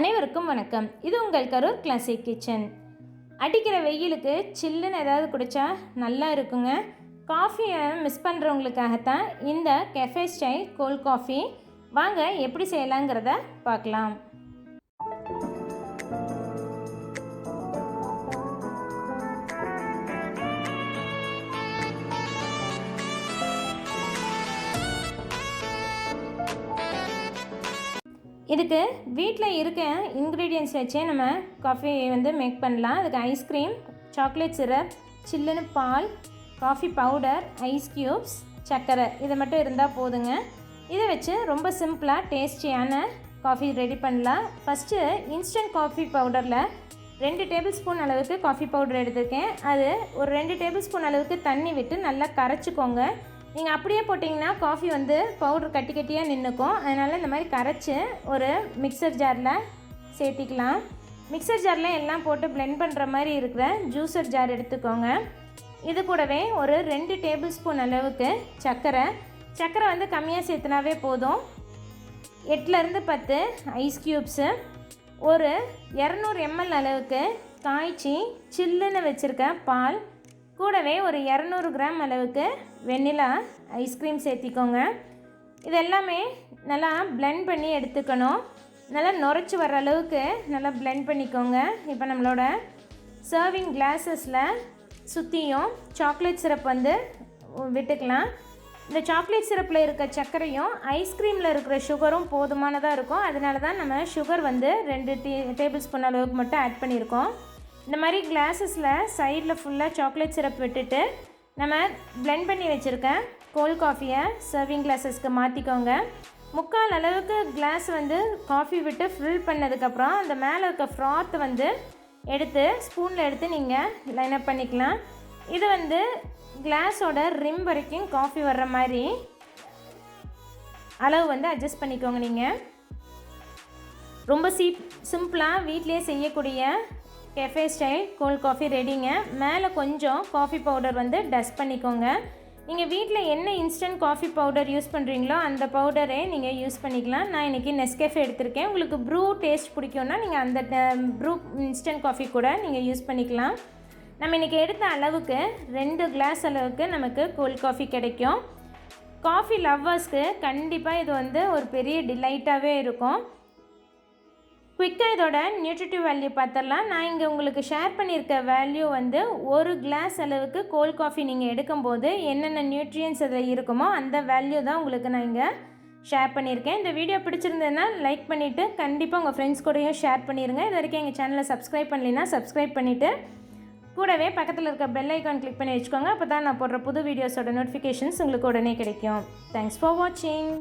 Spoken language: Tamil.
அனைவருக்கும் வணக்கம். இது உங்கள் கரூர் கிளாசிக் கிச்சன். அடிக்கிற வெயிலுக்கு சில்லுன்னு ஏதாவது குடித்தா நல்லா இருக்குங்க. காஃபியை மிஸ் பண்ணுறவங்களுக்காகத்தான் இந்த கெஃபே ஸ்டைல் கோல்ட் காஃபி. வாங்க எப்படி செய்யலாங்கிறத பார்க்கலாம். இதுக்கு வீட்டில் இருக்க இன்க்ரீடியன்ட்ஸ் வச்சே நம்ம காஃபி மேக் பண்ணலாம். அதுக்கு ஐஸ்கிரீம், சாக்லேட் சிரப், சில்லுன்னு பால், காஃபி பவுடர், ஐஸ் க்யூப்ஸ், சர்க்கரை இது மட்டும் இருந்தால் போதுங்க. இதை வச்சு ரொம்ப சிம்பிளாக டேஸ்டியான காஃபி ரெடி பண்ணலாம். ஃபஸ்ட்டு இன்ஸ்டன்ட் காஃபி பவுடரில் 2 டேபிள் ஸ்பூன் அளவுக்கு காஃபி பவுடர் எடுத்துருக்கேன். அது ஒரு 2 டேபிள் ஸ்பூன் அளவுக்கு தண்ணி விட்டு நல்லா கரைச்சிக்கோங்க. நீங்கள் அப்படியே போட்டிங்கன்னா காஃபி பவுடர் கட்டி கட்டியாக நின்றுக்கும். அதனால் இந்த மாதிரி கரைச்சி ஒரு மிக்சர் ஜாரில் சேர்த்திக்கலாம். மிக்சர் ஜாரில் எல்லாம் போட்டு பிளெண்ட் பண்ணுற மாதிரி இருக்கிற ஜூஸர் ஜார் எடுத்துக்கோங்க. இது கூடவே ஒரு 2 டேபிள் ஸ்பூன் அளவுக்கு சர்க்கரை கம்மியாக சேர்த்துனாவே போதும். 8லேருந்து 10 ஐஸ் க்யூப்ஸு, ஒரு 200 ml அளவுக்கு காய்ச்சி சில்லுன்னு வச்சுருக்க பால், கூடவே ஒரு 200 கிராம் அளவுக்கு வெண்ணிலா ஐஸ்கிரீம் சேர்த்திக்கோங்க. இது எல்லாமே நல்லா பிளெண்ட் பண்ணி எடுத்துக்கணும். நல்லா நுரைச்சி வர அளவுக்கு நல்லா பிளெண்ட் பண்ணிக்கோங்க. இப்போ நம்மளோட சர்விங் கிளாஸஸில் சுற்றியும் சாக்லேட் சிரப் விட்டுக்கலாம். இந்த சாக்லேட் சிரப்பில் இருக்க சர்க்கரையும் ஐஸ்கிரீமில் இருக்கிற சுகரும் போதுமானதாக இருக்கும். அதனால தான் நம்ம சுகர் 2 டேபிள் ஸ்பூன் அளவுக்கு மட்டும் ஆட் பண்ணியிருக்கோம். இந்த மாதிரி கிளாஸஸில் சைடில் ஃபுல்லாக சாக்லேட் சிரப் விட்டுட்டு நம்ம பிளெண்ட் பண்ணி வச்சுருக்க கோல்ட் காஃபியை சர்விங் கிளாஸஸ்க்கு மாற்றிக்கோங்க. 3/4 அளவுக்கு கிளாஸ் காஃபி விட்டு ஃபில் பண்ணதுக்கப்புறம் அந்த மேலே இருக்க ஃப்ராத் எடுத்து ஸ்பூனில் எடுத்து நீங்கள் லைனப் பண்ணிக்கலாம். இது கிளாஸோட ரிம் வரைக்கும் காஃபி வர்ற மாதிரி அளவு அட்ஜஸ்ட் பண்ணிக்கோங்க. நீங்கள் ரொம்ப சிம்பிளாக வீட்டிலே செய்யக்கூடிய கெஃபே ஸ்டைல் கோல்ட் காஃபி ரெடிங்க. மேலே கொஞ்சம் காஃபி பவுடர் டஸ்ட் பண்ணிக்கோங்க. நீங்கள் வீட்டில் என்ன இன்ஸ்டன்ட் காஃபி பவுடர் யூஸ் பண்ணுறீங்களோ அந்த பவுடரே நீங்கள் யூஸ் பண்ணிக்கலாம். நான் இன்றைக்கி நெஸ்கேஃபே எடுத்திருக்கேன். உங்களுக்கு ப்ரூ டேஸ்ட் பிடிக்கும்னா நீங்கள் அந்த ப்ரூ இன்ஸ்டன்ட் காஃபி கூட நீங்கள் யூஸ் பண்ணிக்கலாம். நம்ம இன்றைக்கி எடுத்த அளவுக்கு 2 கிளாஸ் அளவுக்கு நமக்கு கோல்ட் காஃபி கிடைக்கும். காஃபி லவ்வர்ஸ்க்கு கண்டிப்பாக இது ஒரு பெரிய டிலைட்டாகவே இருக்கும். குயிக்காக இதோட நியூட்ரிட்டிவ் வேல்யூ பார்த்துடலாம். நான் இங்கே உங்களுக்கு ஷேர் பண்ணியிருக்க வேல்யூ 1 கிளாஸ் அளவுக்கு கோல்ட் காஃபி நீங்கள் எடுக்கும்போது என்னென்ன நியூட்ரியன்ஸ் அதில் இருக்குமோ அந்த வேல்யூ தான் உங்களுக்கு நான் இங்கே ஷேர் பண்ணியிருக்கேன். இந்த வீடியோ பிடிச்சிருந்ததுன்னா லைக் பண்ணிவிட்டு கண்டிப்பாக உங்கள் ஃப்ரெண்ட்ஸ் கூடயும் ஷேர் பண்ணிடுங்க. இது வரைக்கும் எங்கள் சேனலை சப்ஸ்கிரைப் பண்ணலைன்னா சப்ஸ்கிரைப் பண்ணிவிட்டு கூடவே பக்கத்தில் இருக்க பெல் ஐக்கான் கிளிக் பண்ணி வச்சுக்கோங்க. அப்போ தான் நான் போடுற புது வீடியோஸோட நோட்டிஃபிகேஷன்ஸ் உங்களுக்கு உடனே கிடைக்கும். தேங்க்ஸ் ஃபார் வாட்சிங்.